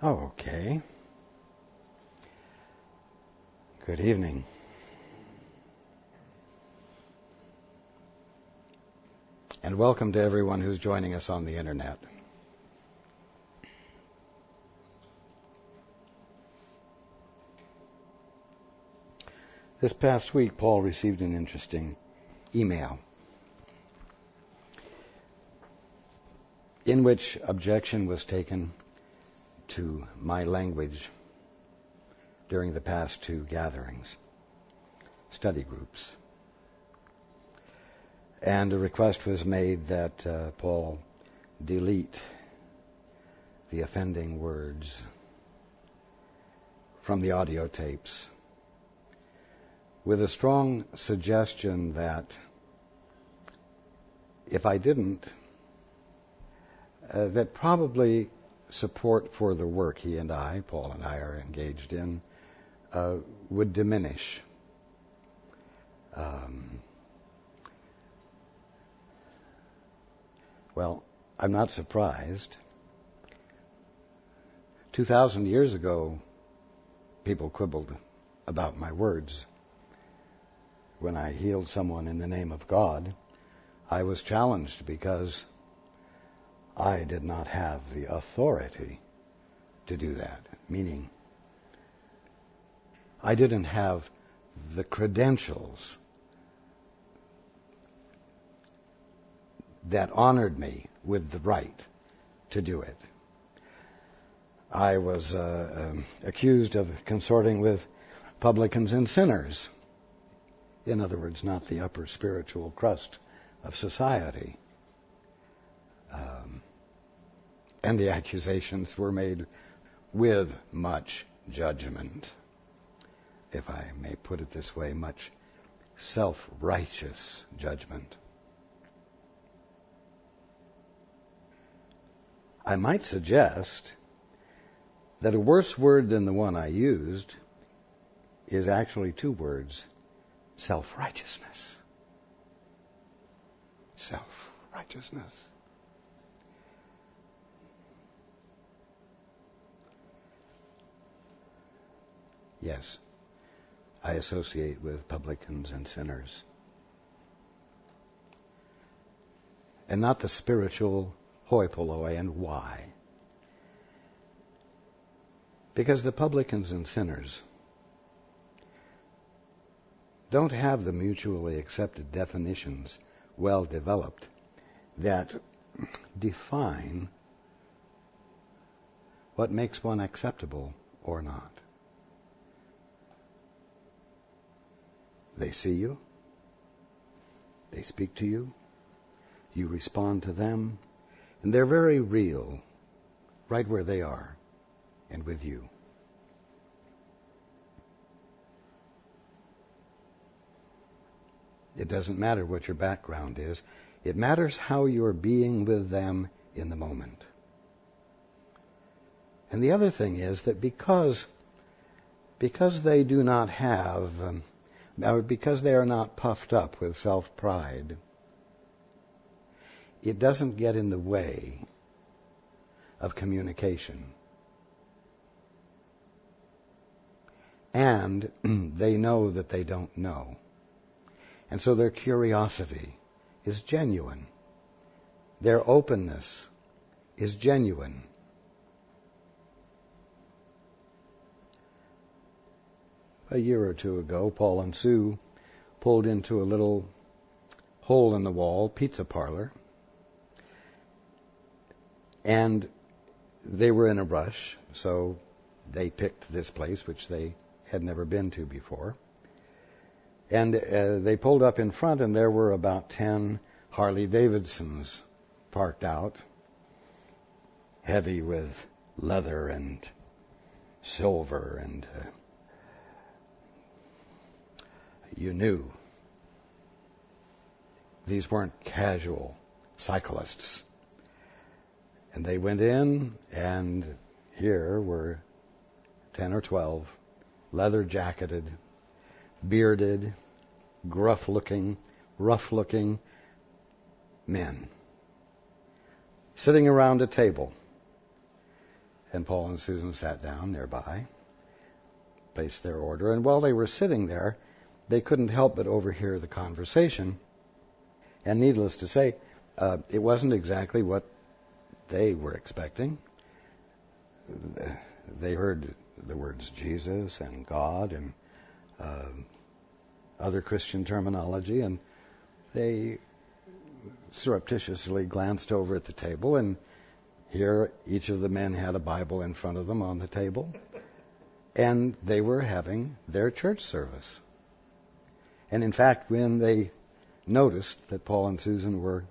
Okay. Good evening. And welcome to everyone who's joining us on the internet. This past week, Paul received an interesting email in which objection was taken to my language during the past two gatherings, study groups. And a request was made that Paul delete the offending words from the audio tapes, with a strong suggestion that if I didn't, that probably support for the work he and I, Paul and I, are engaged in would diminish. Well, I'm not surprised. 2,000 years ago, people quibbled about my words. When I healed someone in the name of God, I was challenged because I did not have the authority to do that, meaning I didn't have the credentials that honored me with the right to do it. I was accused of consorting with publicans and sinners. In other words, not the upper spiritual crust of society. And the accusations were made with much judgment, if I may put it this way, much self-righteous judgment. I might suggest that a worse word than the one I used is actually two words: self-righteousness. Self-righteousness. Yes, I associate with publicans and sinners. And not the spiritual hoi polloi. And why? Because the publicans and sinners don't have the mutually accepted definitions well developed that define what makes one acceptable or not. They see you, they speak to you, you respond to them, and they're very real, right where they are and with you. It doesn't matter what your background is. It matters how you're being with them in the moment. And the other thing is that because they do not have, because they are not puffed up with self-pride, it doesn't get in the way of communication. And they know that they don't know. And so their curiosity is genuine. Their openness is genuine. A year or two ago, Paul and Sue pulled into a little hole-in-the-wall pizza parlor. And they were in a rush, so they picked this place, which they had never been to before. And they pulled up in front, and there were about 10 Harley Davidsons parked out, heavy with leather and silver, and you knew these weren't casual cyclists. And they went in, and here were 10 or 12 leather-jacketed, bearded, gruff-looking, rough-looking men sitting around a table. And Paul and Susan sat down nearby, placed their order, and while they were sitting there, they couldn't help but overhear the conversation. And needless to say, it wasn't exactly what they were expecting. They heard the words Jesus and God and other Christian terminology, and they surreptitiously glanced over at the table, and here each of the men had a Bible in front of them on the table, and they were having their church service. And in fact, when they noticed that Paul and Susan were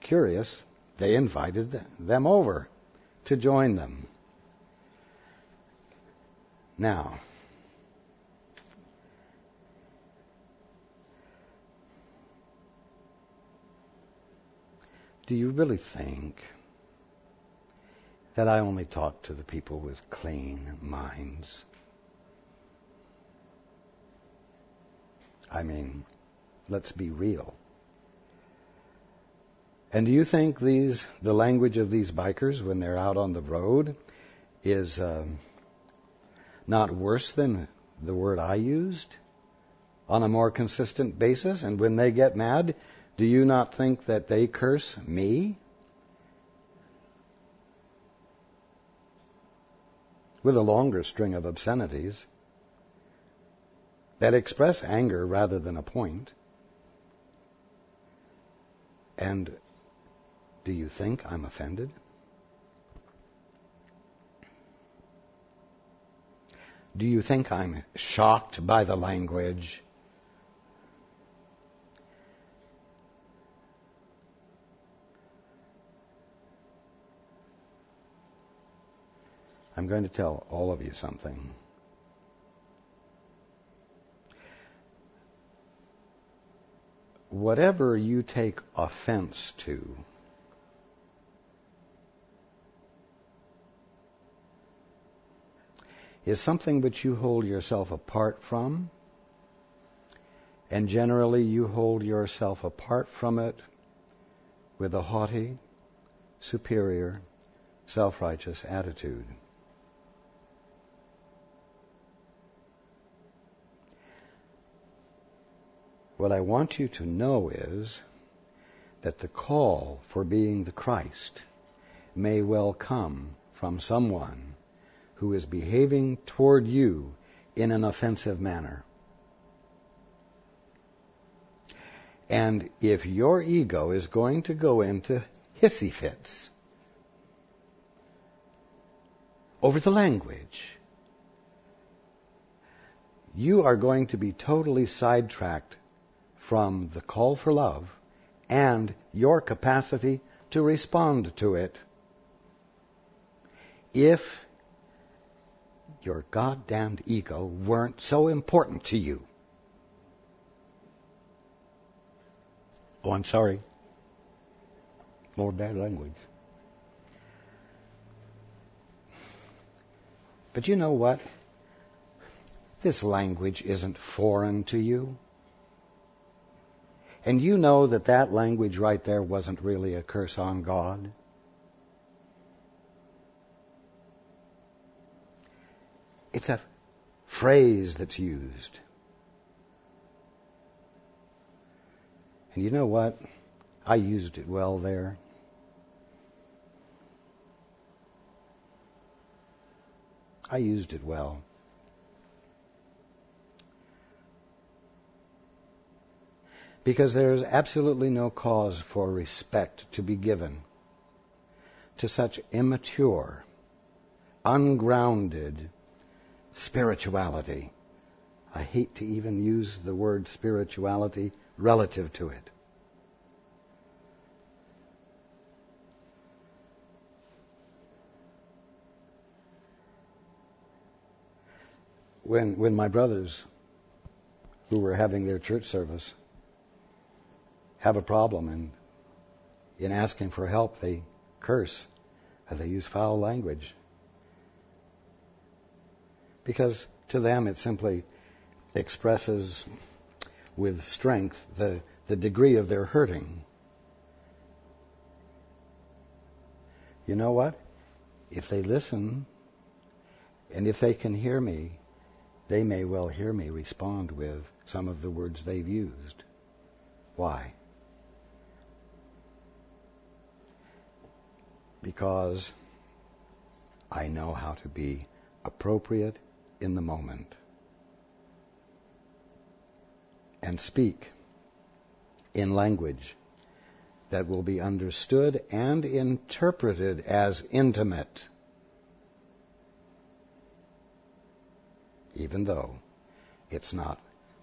curious, they invited them over to join them. Now, do you really think that I only talk to the people with clean minds? I mean, let's be real. And do you think the language of these bikers when they're out on the road is not worse than the word I used on a more consistent basis? And when they get mad, do you not think that they curse me? With a longer string of obscenities that express anger rather than a point. And do you think I'm offended? Do you think I'm shocked by the language? I'm going to tell all of you something. Whatever you take offense to, is something which you hold yourself apart from, and generally you hold yourself apart from it with a haughty, superior, self-righteous attitude. What I want you to know is that the call for being the Christ may well come from someone who is behaving toward you in an offensive manner. And if your ego is going to go into hissy fits over the language, you are going to be totally sidetracked from the call for love and your capacity to respond to it. If your goddamned ego weren't so important to you. Oh, I'm sorry. More bad language. But you know what? This language isn't foreign to you. And you know that that language right there wasn't really a curse on God. It's a phrase that's used. And you know what? I used it well there. I used it well. Because there is absolutely no cause for respect to be given to such immature, ungrounded spirituality. I hate to even use the word spirituality relative to it. When my brothers who were having their church service have a problem, and in asking for help they curse, and they use foul language. Because to them it simply expresses with strength the degree of their hurting. You know what? if they listen, and if they can hear me, they may well hear me respond with some of the words they've used. Why? Because I know how to be appropriate in the moment and speak in language that will be understood and interpreted as intimate, even though it's not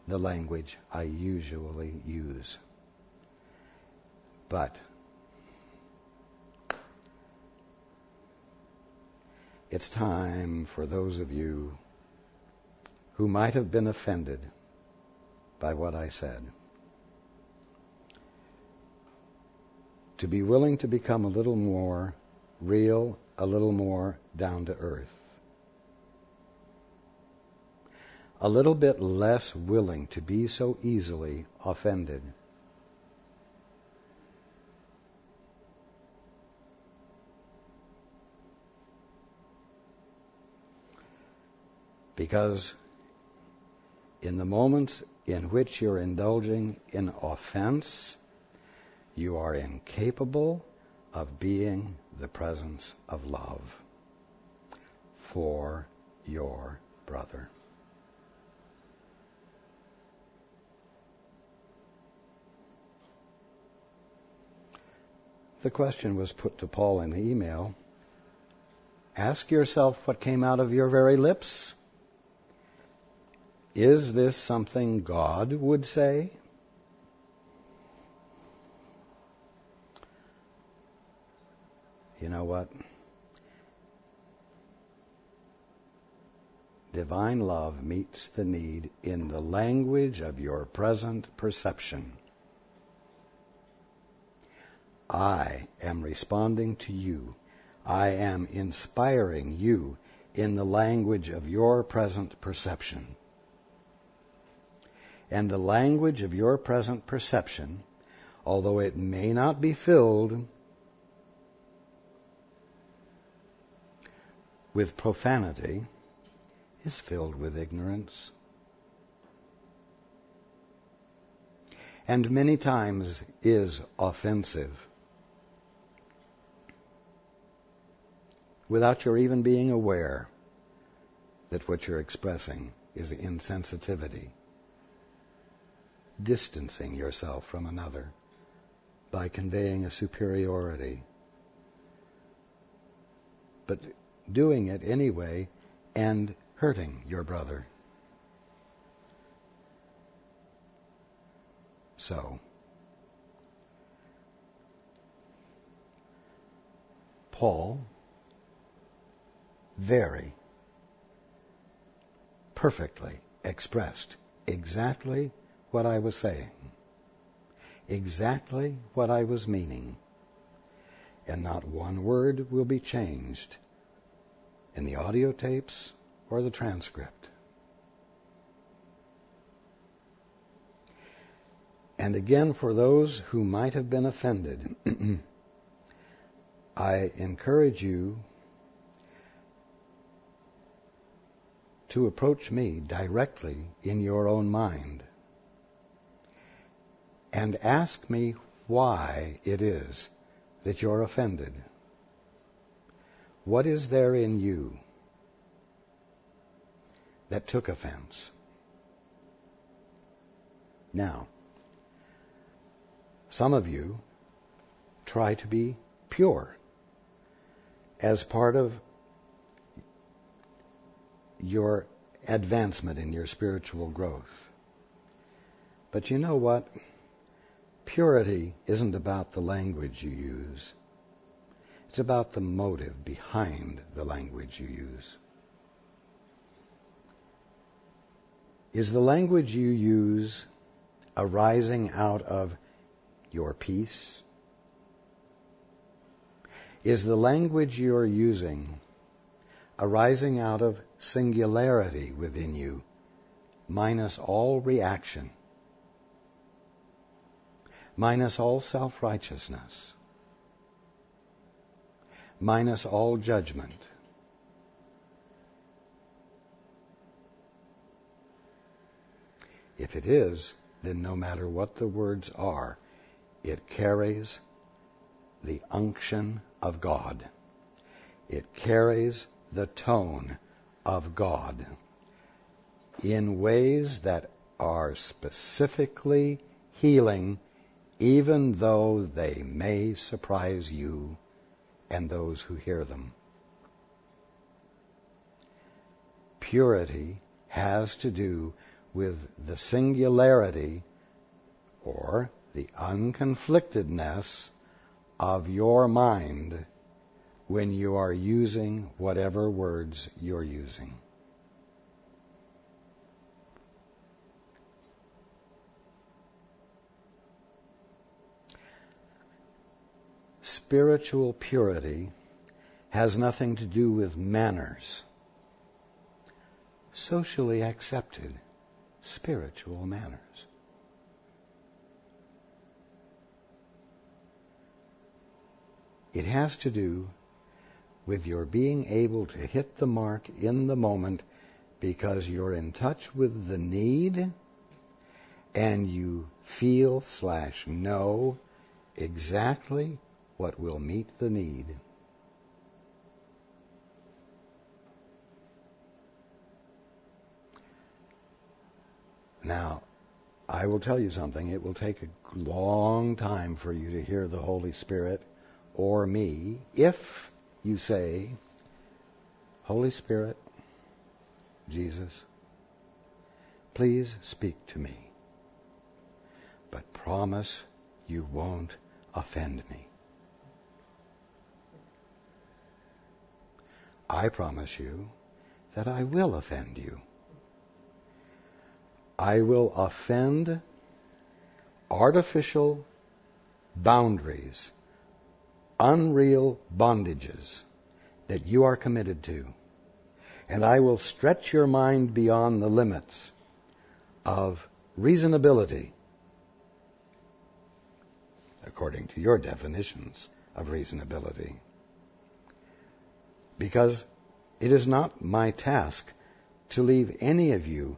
the language I usually use. But it's time for those of you who might have been offended by what I said to be willing to become a little more real, a little more down to earth, a little bit less willing to be so easily offended. Because in the moments in which you're indulging in offense, you are incapable of being the presence of love for your brother. The question was put to Paul in the email. Ask yourself what came out of your very lips. Is this something God would say? You know what? Divine love meets the need in the language of your present perception. I am responding to you. I am inspiring you in the language of your present perception. And the language of your present perception, although it may not be filled with profanity, is filled with ignorance. And many times is offensive, without your even being aware that what you're expressing is insensitivity, distancing yourself from another by conveying a superiority, but doing it anyway and hurting your brother. So, Paul very perfectly expressed exactly what I was saying, exactly what I was meaning, and not one word will be changed in the audio tapes or the transcript. And again, for those who might have been offended, I encourage you to approach me directly in your own mind and ask me why it is that you're offended. What is there in you that took offense? Now, some of you try to be pure as part of your advancement in your spiritual growth. But you know what? Purity isn't about the language you use. It's about the motive behind the language you use. Is the language you use arising out of your peace? Is the language you're using arising out of singularity within you, minus all reaction, minus all self-righteousness, minus all judgment. If it is, then no matter what the words are, it carries the unction of God. It carries the tone of God in ways that are specifically healing, even though they may surprise you and those who hear them. Purity has to do with the singularity or the unconflictedness of your mind when you are using whatever words you're using. Spiritual purity has nothing to do with manners. Socially accepted spiritual manners. It has to do with your being able to hit the mark in the moment because you're in touch with the need and you feel/know exactly what will meet the need. Now, I will tell you something. It will take a long time for you to hear the Holy Spirit or me if you say, Holy Spirit, Jesus, please speak to me, but promise you won't offend me. I promise you that I will offend you. I will offend artificial boundaries, unreal bondages that you are committed to. And I will stretch your mind beyond the limits of reasonability, according to your definitions of reasonability. Because it is not my task to leave any of you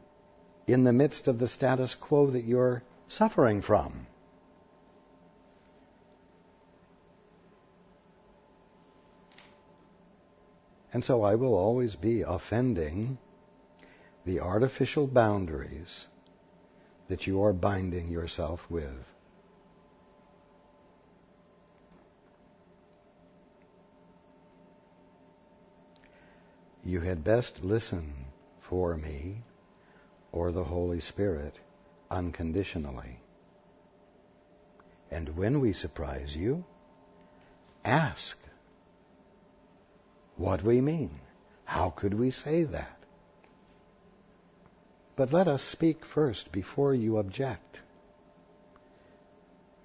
in the midst of the status quo that you're suffering from. And so I will always be offending the artificial boundaries that you are binding yourself with. You had best listen for me or the Holy Spirit unconditionally. And when we surprise you, ask what we mean. How could we say that? But let us speak first before you object.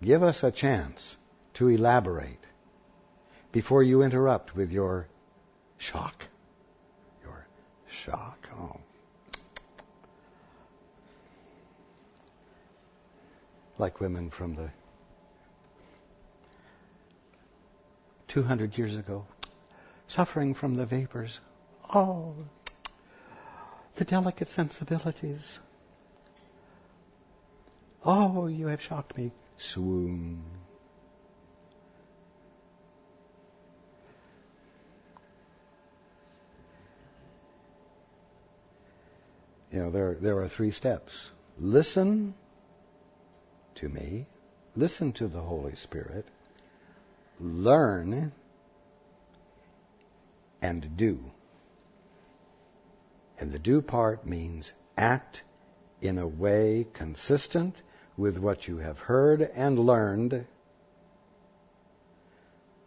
Give us a chance to elaborate before you interrupt with your shock. Your shock. Oh. Like women from the 200 years ago, suffering from the vapors. Oh, the delicate sensibilities. Oh, you have shocked me. Swoon. You know, there are 3 steps. Listen to me. Listen to the Holy Spirit. Learn and do. And the do part means act in a way consistent with what you have heard and learned,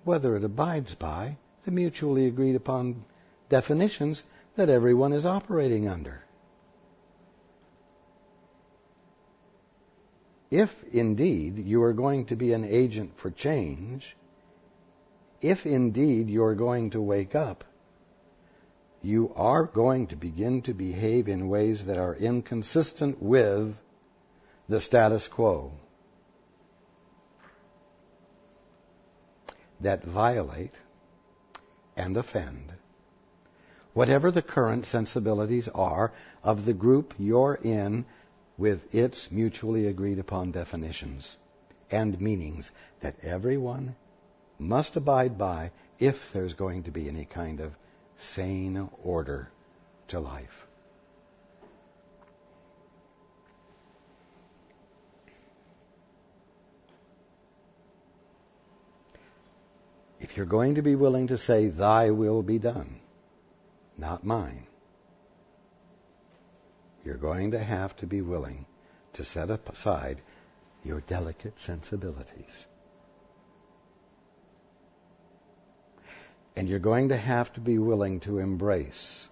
whether it abides by the mutually agreed upon definitions that everyone is operating under. If indeed you are going to be an agent for change, if indeed you are going to wake up, you are going to begin to behave in ways that are inconsistent with the status quo, that violate and offend, whatever the current sensibilities are of the group you're in with its mutually agreed upon definitions and meanings that everyone must abide by if there's going to be any kind of sane order to life. If you're going to be willing to say, "Thy will be done, not mine," you're going to have to be willing to set aside your delicate sensibilities. And you're going to have to be willing to embrace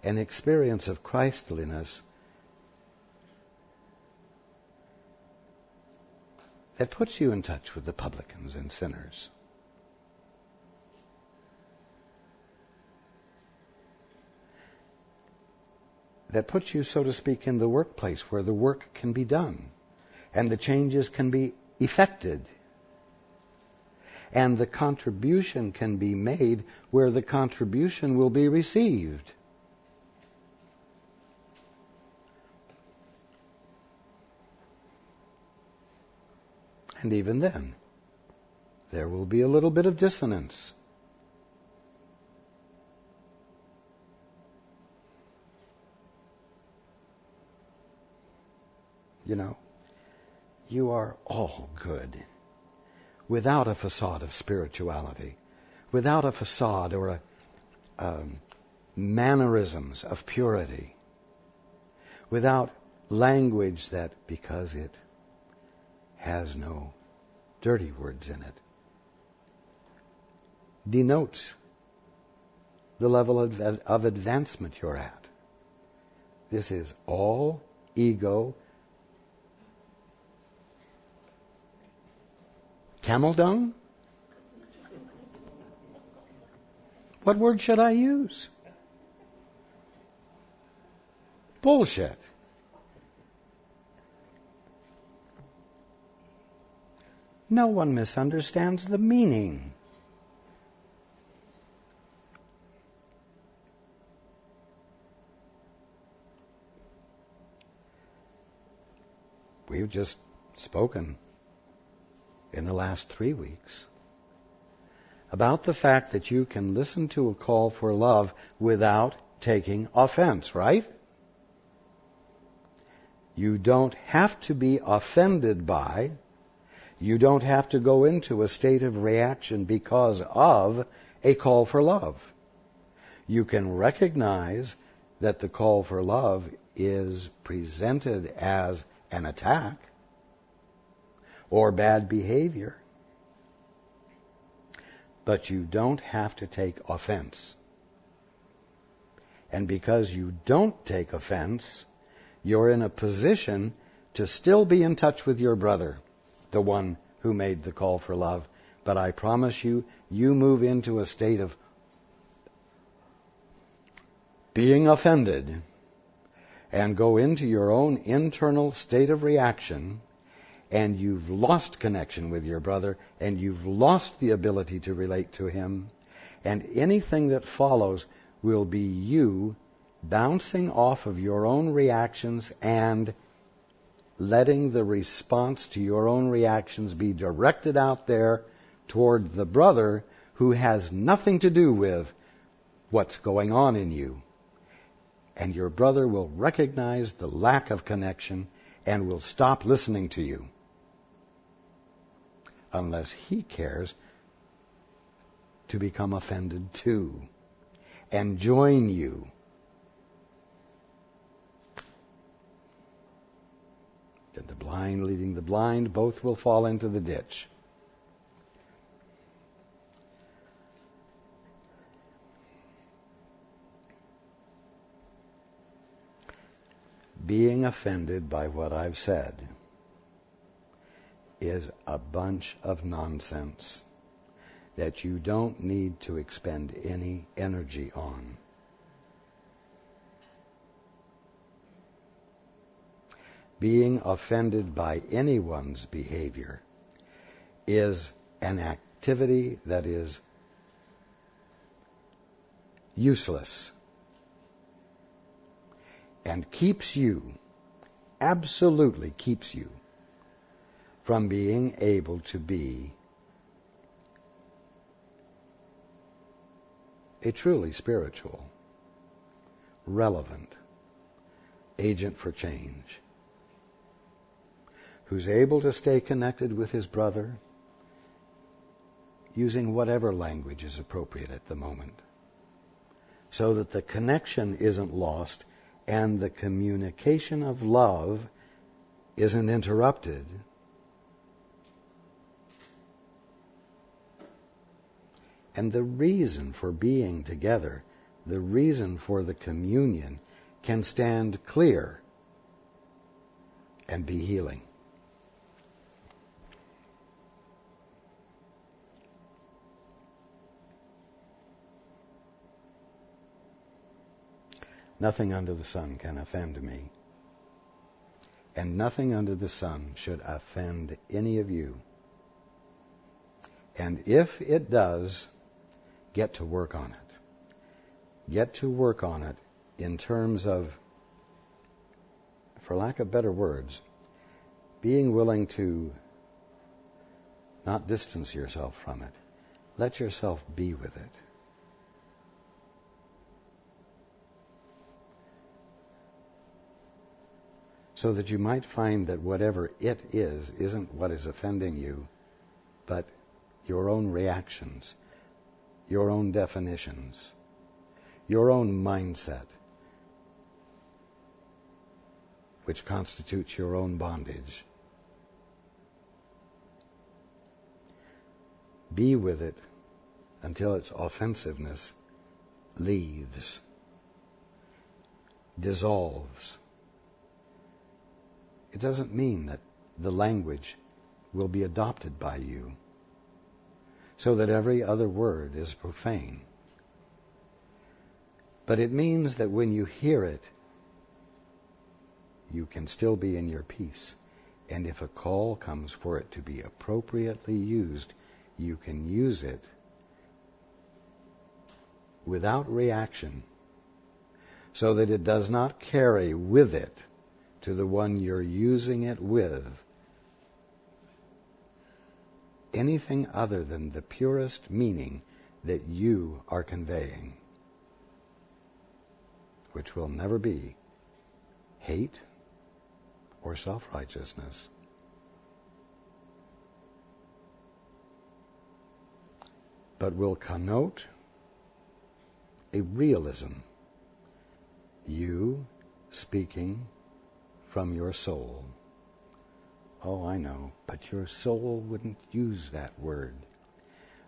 an experience of Christliness that puts you in touch with the publicans and sinners. That puts you, so to speak, in the workplace where the work can be done and the changes can be effected and the contribution can be made where the contribution will be received. And even then, there will be a little bit of dissonance. You know, you are all good without a facade of spirituality, without a facade or mannerisms of purity, without language that, because it has no dirty words in it, denotes the level of advancement you're at. This is all ego. Camel dung? What word should I use? Bullshit. No one misunderstands the meaning. We've just spoken in the last 3 weeks about the fact that you can listen to a call for love without taking offense, right? You don't have to be offended by, you don't have to go into a state of reaction because of a call for love. You can recognize that the call for love is presented as an attack or bad behavior, but you don't have to take offense. And because you don't take offense, you're in a position to still be in touch with your brother, the one who made the call for love. But I promise you, you move into a state of being offended and go into your own internal state of reaction, and you've lost connection with your brother, and you've lost the ability to relate to him, and anything that follows will be you bouncing off of your own reactions and letting the response to your own reactions be directed out there toward the brother who has nothing to do with what's going on in you. And your brother will recognize the lack of connection and will stop listening to you, unless he cares to become offended too and join you. Then the blind leading the blind, both will fall into the ditch. Being offended by what I've said is a bunch of nonsense that you don't need to expend any energy on. Being offended by anyone's behavior is an activity that is useless and keeps you, absolutely keeps you, from being able to be a truly spiritual, relevant agent for change, who's able to stay connected with his brother using whatever language is appropriate at the moment, so that the connection isn't lost and the communication of love isn't interrupted. And the reason for being together, the reason for the communion, can stand clear and be healing. Nothing under the sun can offend me, and nothing under the sun should offend any of you. And if it does, get to work on it. Get to work on it in terms of, for lack of better words, being willing to not distance yourself from it. Let yourself be with it. So that you might find that whatever it is isn't what is offending you, but your own reactions, your own definitions, your own mindset, which constitutes your own bondage. Be with it until its offensiveness leaves, dissolves. It doesn't mean that the language will be adopted by you, so that every other word is profane. But it means that when you hear it, you can still be in your peace. And if a call comes for it to be appropriately used, you can use it without reaction, so that it does not carry with it to the one you're using it with anything other than the purest meaning that you are conveying, which will never be hate or self-righteousness. But will connote a realism, you speaking from your soul. Oh, I know, but your soul wouldn't use that word.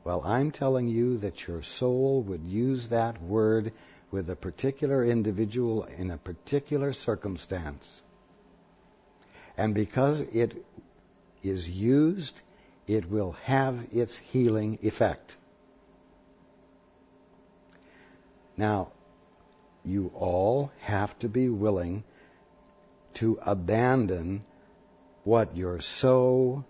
Well, I'm telling you that your soul would use that word with a particular individual in a particular circumstance. And because it is used, it will have its healing effect. Now, you all have to be willing to abandon what you're so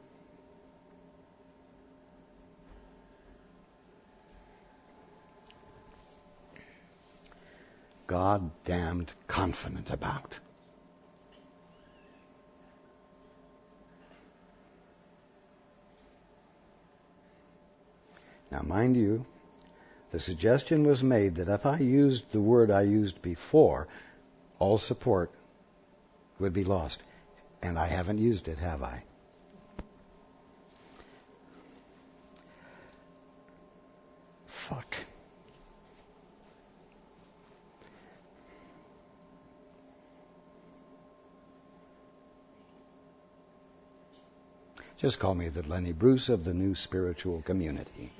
God-damned confident about. Now, mind you, the suggestion was made that if I used the word I used before, all support would be lost. And I haven't used it, have I? Fuck. Just call me the Lenny Bruce of the new spiritual community.